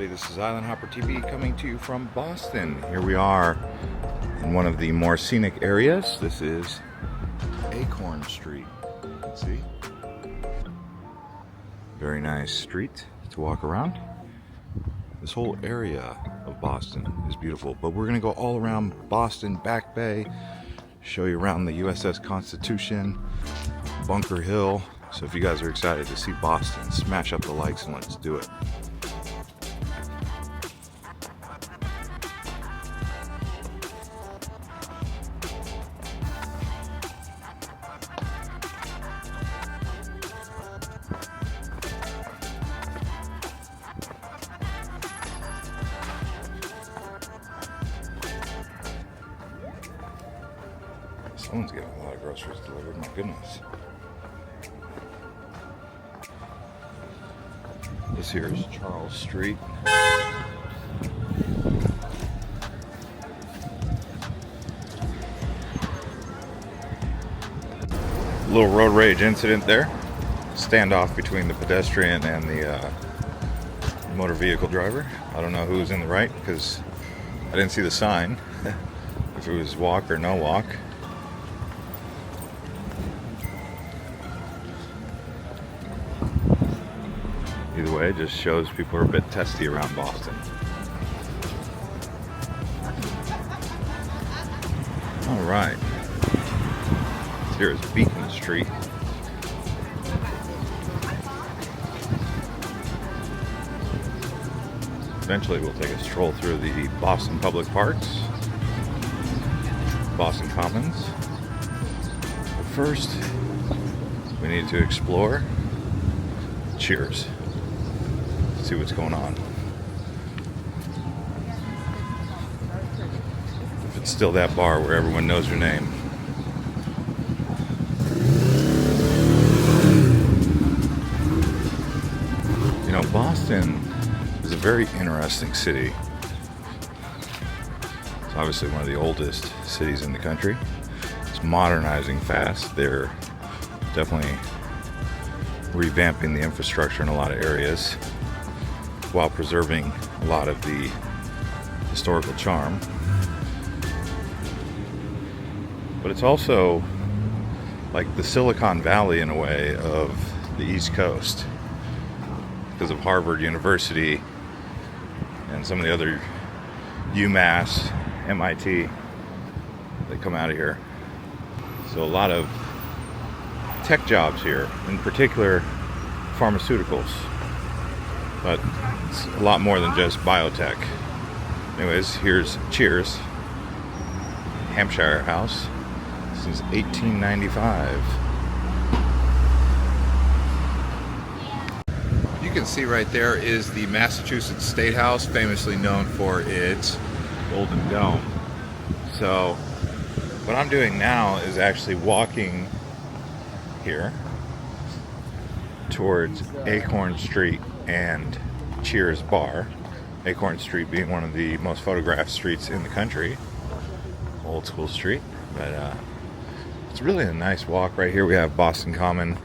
everybody, this is Island Hopper TV coming to you from Boston. Here we are in one of the more scenic areas. This is Acorn Street. Let's see. Very nice street to walk around. This whole area of Boston is beautiful, but we're gonna go all around Boston, Back Bay, show you around the USS Constitution, Bunker Hill. So if you guys are excited to see Boston, smash up the likes and let's do it. Someone's getting a lot of groceries delivered, my goodness. This here is Charles Street. Little road rage incident there. Standoff between the pedestrian and the motor vehicle driver. I don't know who was in the right because I didn't see the sign. If it was walk or no walk. Either way, it just shows people are a bit testy around Boston. All right. Here is Beacon Street. Eventually, we'll take a stroll through the Boston Public Parks, Boston Commons. But first, we need to explore Cheers. See what's going on. If it's still that bar where everyone knows your name. You know, Boston is a very interesting city. It's obviously one of the oldest cities in the country. It's modernizing fast. They're definitely revamping the infrastructure in a lot of areas, while preserving a lot of the historical charm. But it's also like the Silicon Valley in a way of the East Coast because of Harvard University and some of the other UMass, MIT that come out of here. So a lot of tech jobs here, in particular pharmaceuticals. But it's a lot more than just biotech. Anyways, here's Cheers, Hampshire House, since 1895. You can see right there is the Massachusetts State House, famously known for its Golden Dome. So what I'm doing now is actually walking here towards Acorn Street and Cheers Bar. Acorn Street being one of the most photographed streets in the country. Old school street, but it's really a nice walk. Right here we have Boston Common.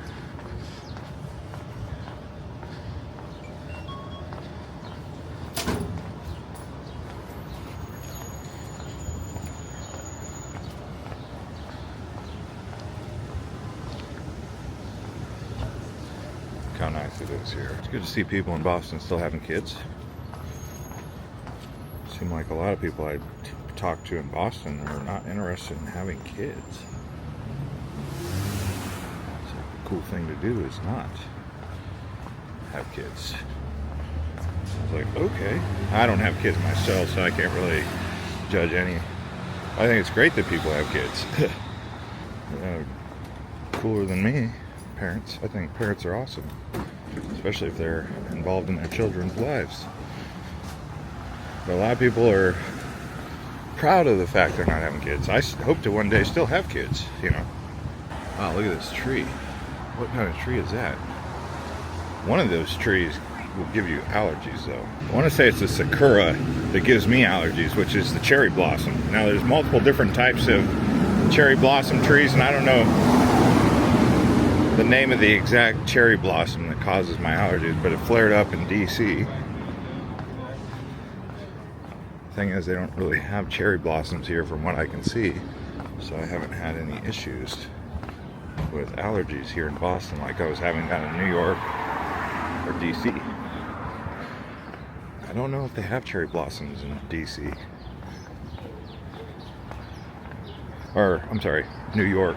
How nice it is here. It's good to see people in Boston still having kids. Seem like a lot of people I talk to in Boston are not interested in having kids. It's like the cool thing to do is not have kids. I was like, okay. I don't have kids myself, so I can't really judge any. I think it's great that people have kids. Cooler than me. Parents. I think parents are awesome, especially if they're involved in their children's lives. But a lot of people are proud of the fact they're not having kids. I hope to one day still have kids, you know. Wow, look at this tree. What kind of tree is that? One of those trees will give you allergies, though. I want to say it's the sakura that gives me allergies, which is the cherry blossom. Now, there's multiple different types of cherry blossom trees, and I don't know the name of the exact cherry blossom that causes my allergies, but it flared up in DC. thing is, they don't really have cherry blossoms here from what I can see, so I haven't had any issues with allergies here in Boston like I was having down in New York or DC. I don't know if they have cherry blossoms in DC. Or, I'm sorry, New York.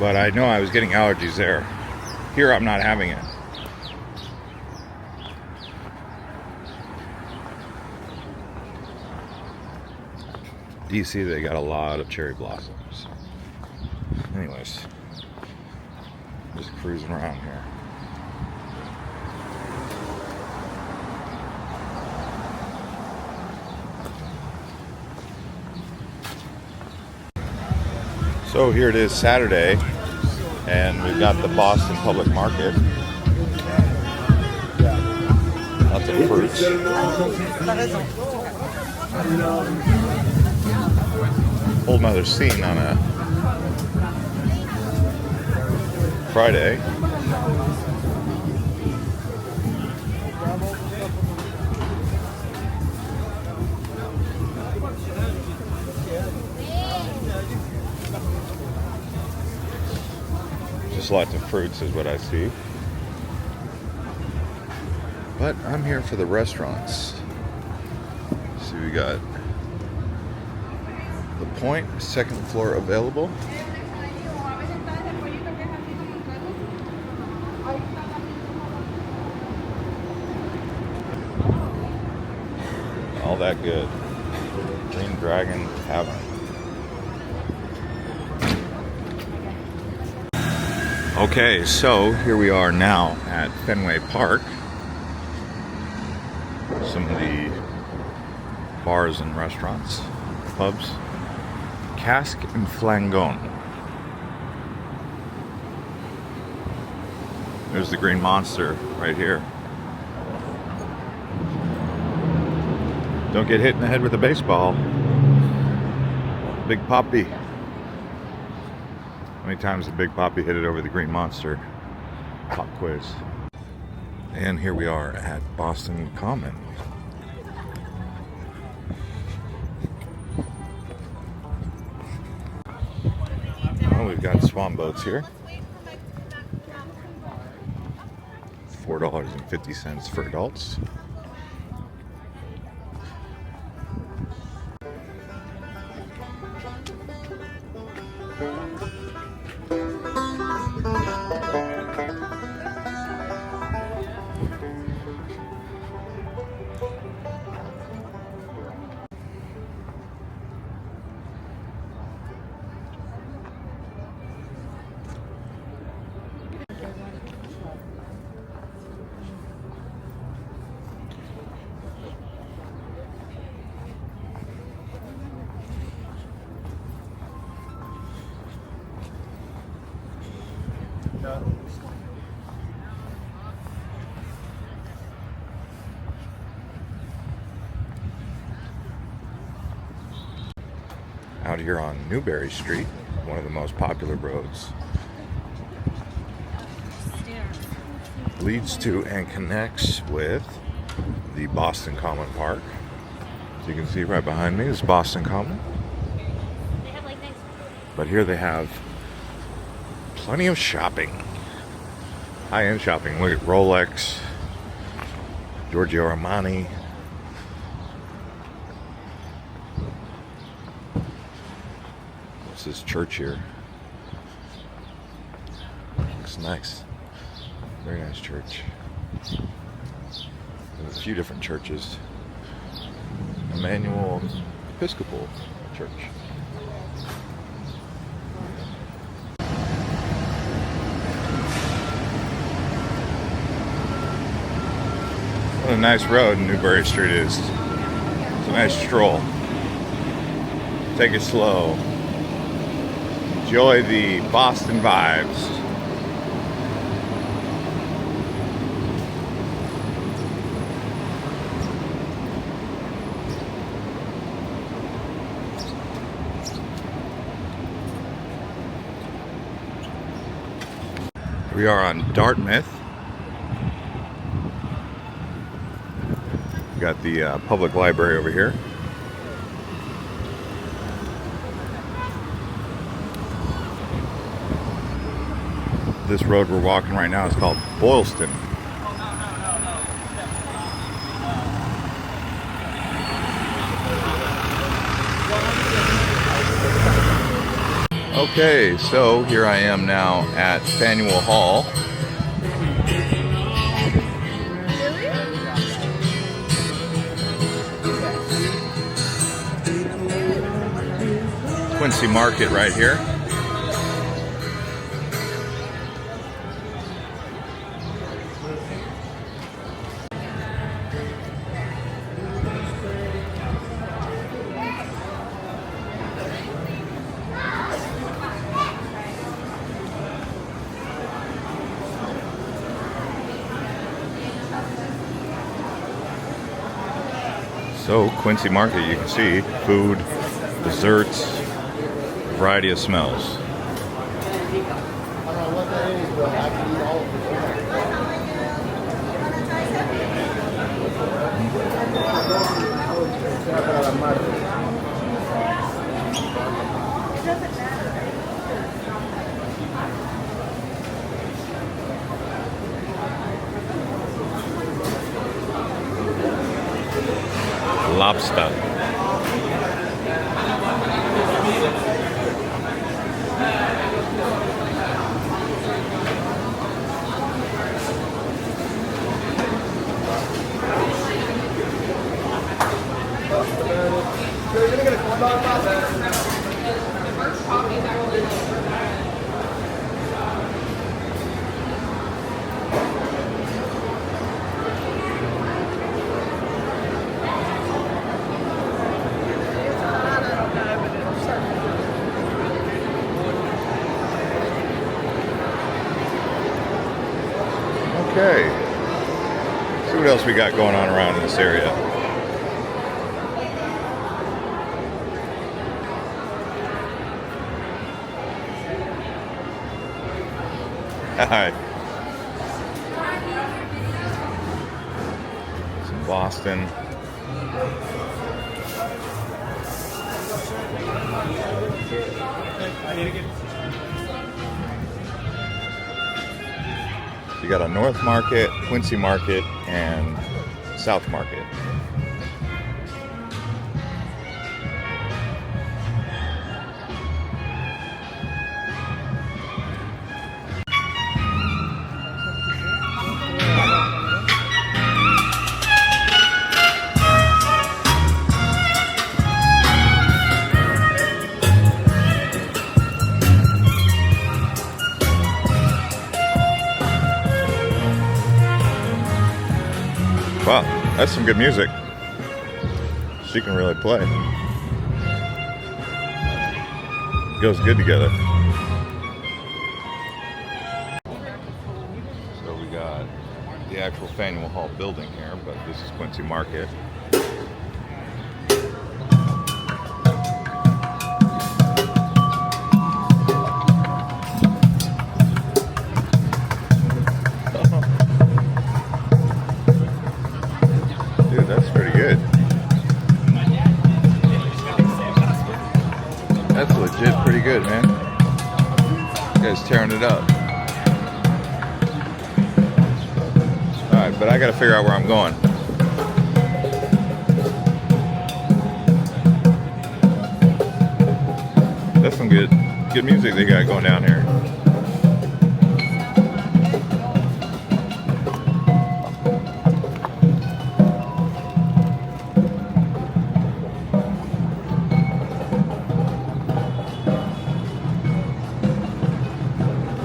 But I know I was getting allergies there. Here I'm not having it. DC, they got a lot of cherry blossoms. Anyways, just cruising around here. So here it is, Saturday, and we've got the Boston Public Market. Lots of fruits. Whole nother scene on a Friday. Just lots of fruits is what I see. But I'm here for the restaurants. See, we got The Point, second floor available. All that good. Green Dragon Tavern. Okay, so here we are now at Fenway Park. Some of the bars and restaurants, pubs. Cask and Flangon. There's the Green Monster right here. Don't get hit in the head with a baseball. Big Papi. How many times did Big Papi hit it over the Green Monster? Pop quiz. And here we are at Boston Common. Oh, we've got swan boats here. $4.50 for adults. Out here on Newbury Street, one of the most popular roads. Leads to and connects with the Boston Common Park. As you can see right behind me is Boston Common. But here they have plenty of shopping. High-end shopping. Look at Rolex, Giorgio Armani. What's this church here? Looks nice. Very nice church. There's a few different churches. Emmanuel Episcopal Church. What a nice road Newbury Street is. It's a nice stroll. Take it slow. Enjoy the Boston vibes. We are on Dartmouth. got the public library over here. This road we're walking right now is called Boylston. Okay, so here I am now at Faneuil Hall. Quincy Market right here. So, Quincy Market, you can see food, desserts, a variety of smells. I don't know what that is, but I can eat all of Lobster. Okay, see what else we got going on around in this area. Hi. Some Boston. You got a North Market, Quincy Market, and South Market. Wow, that's some good music. She can really play. Goes good together. So we got the actual Faneuil Hall building here, but this is Quincy Market. Dude, that's pretty good. That's legit pretty good, man. You guys tearing it up. Alright, but I gotta figure out where I'm going. That's some good music they got going down here.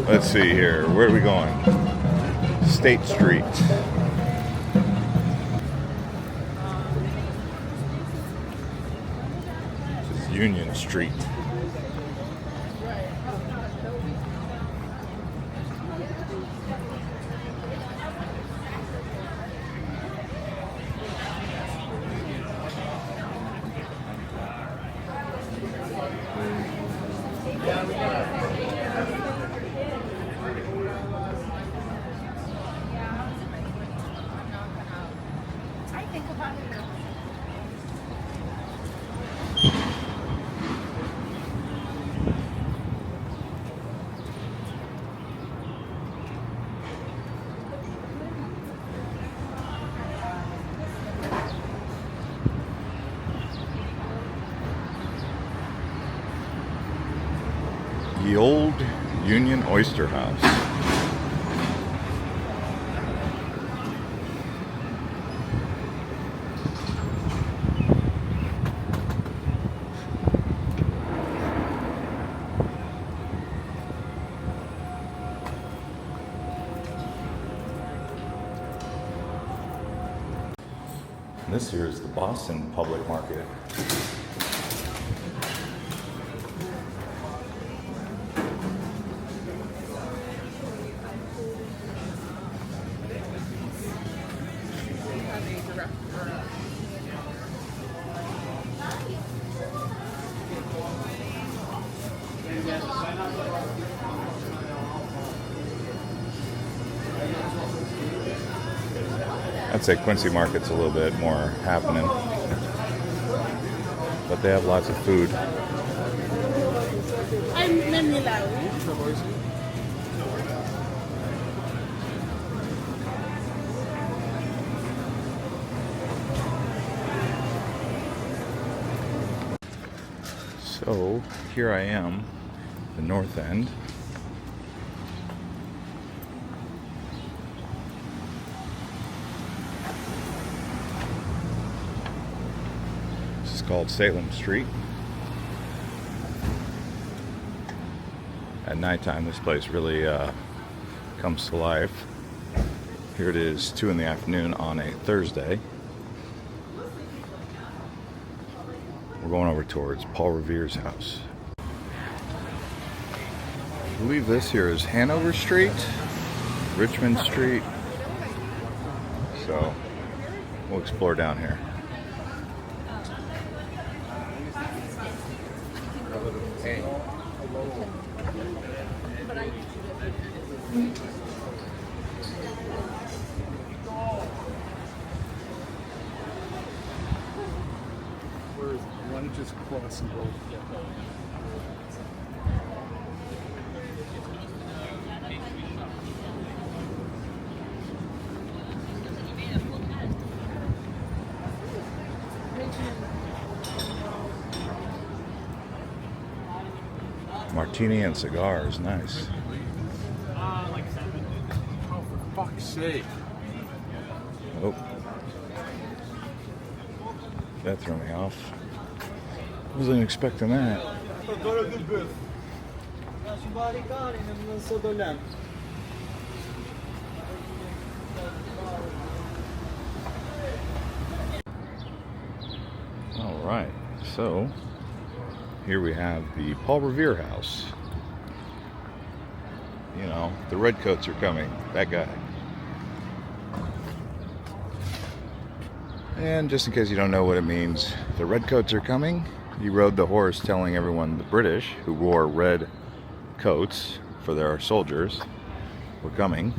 Let's see here. Where are we going? State Street. This is Union Street. The old Union Oyster House. This here is the Boston Public Market. I'd say Quincy Market's a little bit more happening, but they have lots of food. So here I am, the North End. Called Salem Street. At nighttime, this place really comes to life. Here it is, 2 in the afternoon on a Thursday. We're going over towards Paul Revere's house. I believe this here is Hanover Street, Richmond Street. So we'll explore down here. Why don't you just cross and go? Martini and cigars, nice. Oh, for fuck's sake. Oh. That threw me off. Wasn't expecting that. All right, so here we have the Paul Revere house. You know, the redcoats are coming, that guy. And just in case you don't know what it means, the redcoats are coming. He rode the horse telling everyone the British, who wore red coats for their soldiers, were coming.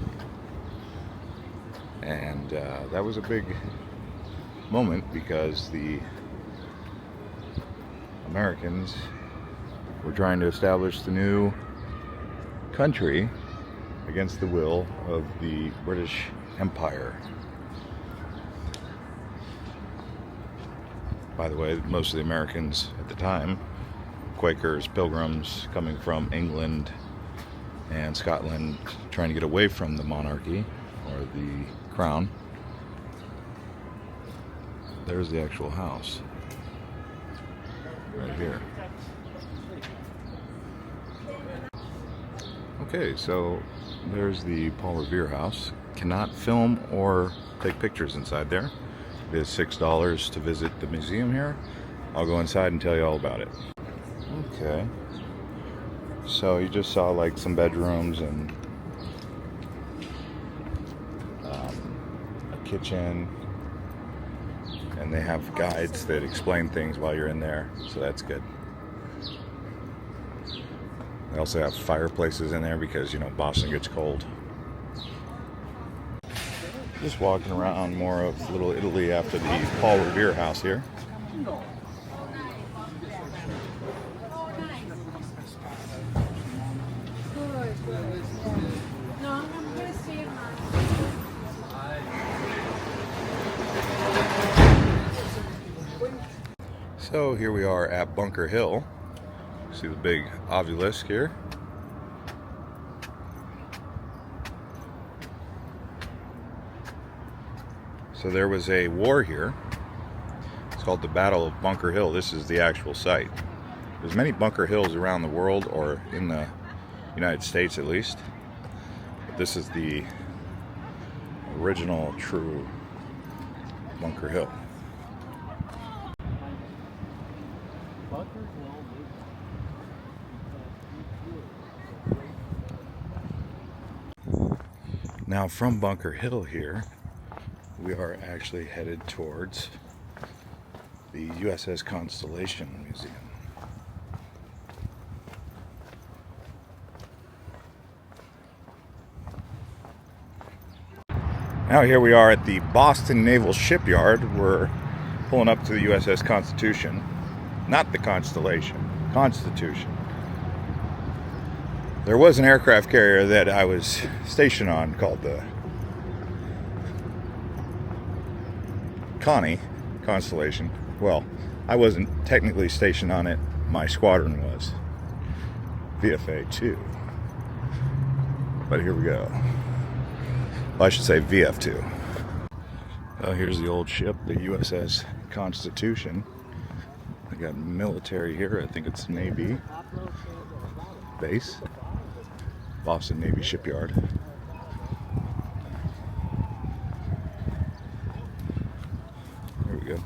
And that was a big moment because the Americans were trying to establish the new country against the will of the British Empire. By the way, most of the Americans at the time, Quakers, Pilgrims coming from England and Scotland, trying to get away from the monarchy or the crown. There's the actual house right here. Okay, so there's the Paul Revere house. Cannot film or take pictures inside there. It is $6 to visit the museum here. I'll go inside and tell you all about it. Okay. So you just saw like some bedrooms and a kitchen. And they have guides that explain things while you're in there. So that's good. They also have fireplaces in there because, you know, Boston gets cold. Just walking around more of Little Italy after the Paul Revere house here. So here we are at Bunker Hill. See the big obelisk here. So there was a war here. It's called the Battle of Bunker Hill. This is the actual site. There's many Bunker Hills around the world, or in the United States at least. But this is the original true Bunker Hill. Now from Bunker Hill here, we are actually headed towards the USS Constellation Museum. Now here we are at the Boston Naval Shipyard. We're pulling up to the USS Constitution. Not the Constellation, Constitution. There was an aircraft carrier that I was stationed on called the Constellation. Well, I wasn't technically stationed on it. My squadron was. VFA 2. But here we go. Well, I should say VF2. Well, here's the old ship, the USS Constitution. I got military here. I think it's Navy base. Boston Navy Shipyard. There we go.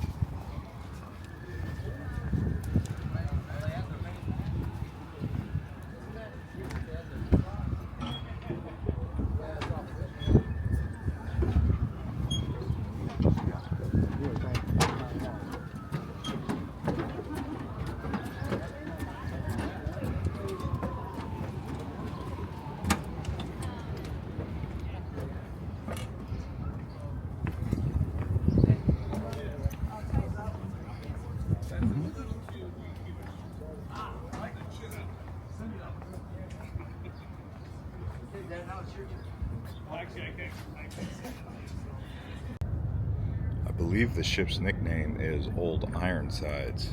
I believe the ship's nickname is Old Ironsides,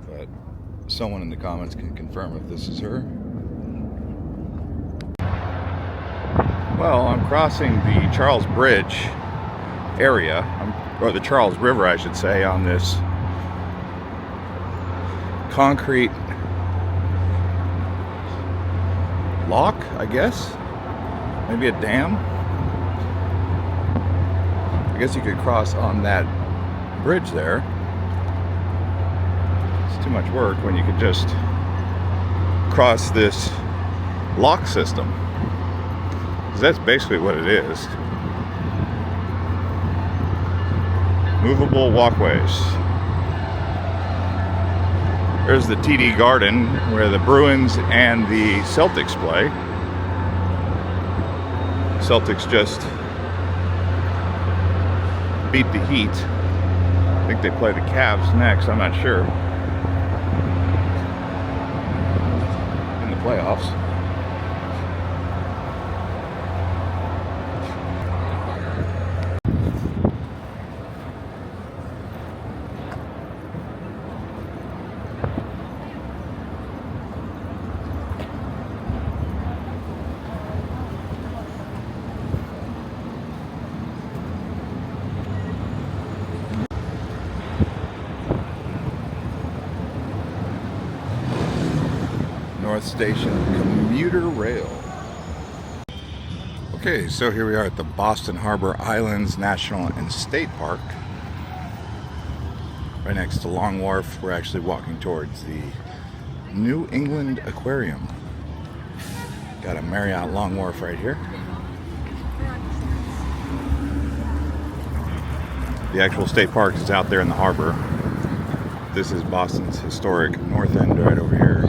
but someone in the comments can confirm if this is her. Well, I'm crossing the Charles Bridge area, or the Charles River I should say, on this concrete lock, I guess. Maybe a dam. I guess you could cross on that bridge there. It's too much work when you could just cross this lock system. 'Cause that's basically what it is. Movable walkways. There's the TD Garden where the Bruins and the Celtics play. Celtics just beat the Heat. I think they play the Cavs next, I'm not sure. In the playoffs. North Station commuter rail. Okay, so here we are at the Boston Harbor Islands National and State Park. Right next to Long Wharf. We're actually walking towards the New England Aquarium. Got a Marriott Long Wharf right here. The actual state park is out there in the harbor. This is Boston's historic North End right over here.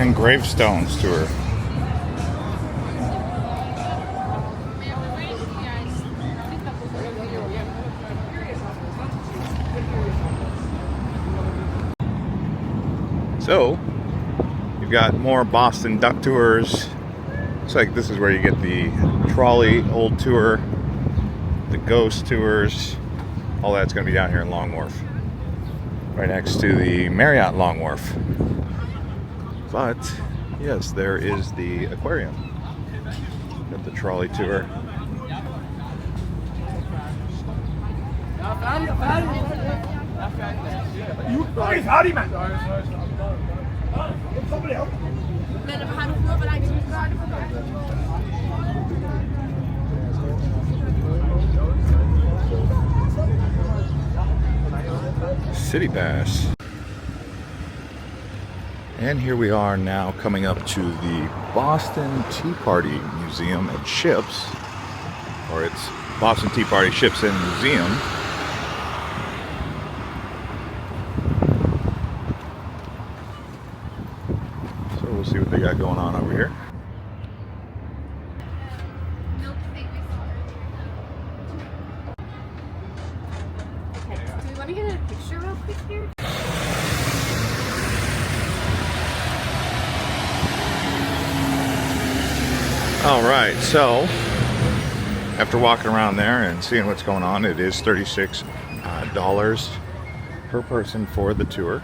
and Gravestones tour. So, you've got more Boston Duck tours. Looks like this is where you get the trolley old tour, the ghost tours. All that's going to be down here in Long Wharf, right next to the Marriott Long Wharf. But yes, there is the aquarium. Got the trolley tour. City Pass. And here we are now coming up to the Boston Tea Party Museum and Ships, or it's Boston Tea Party Ships and Museum. So we'll see what they got going on over here. Do we want to get a picture real quick here? All right, so after walking around there and seeing what's going on, it is $36 per person for the tour.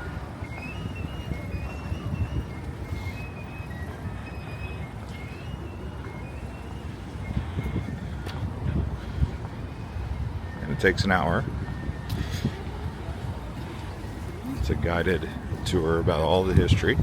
And it takes an hour. It's a guided tour about all the history.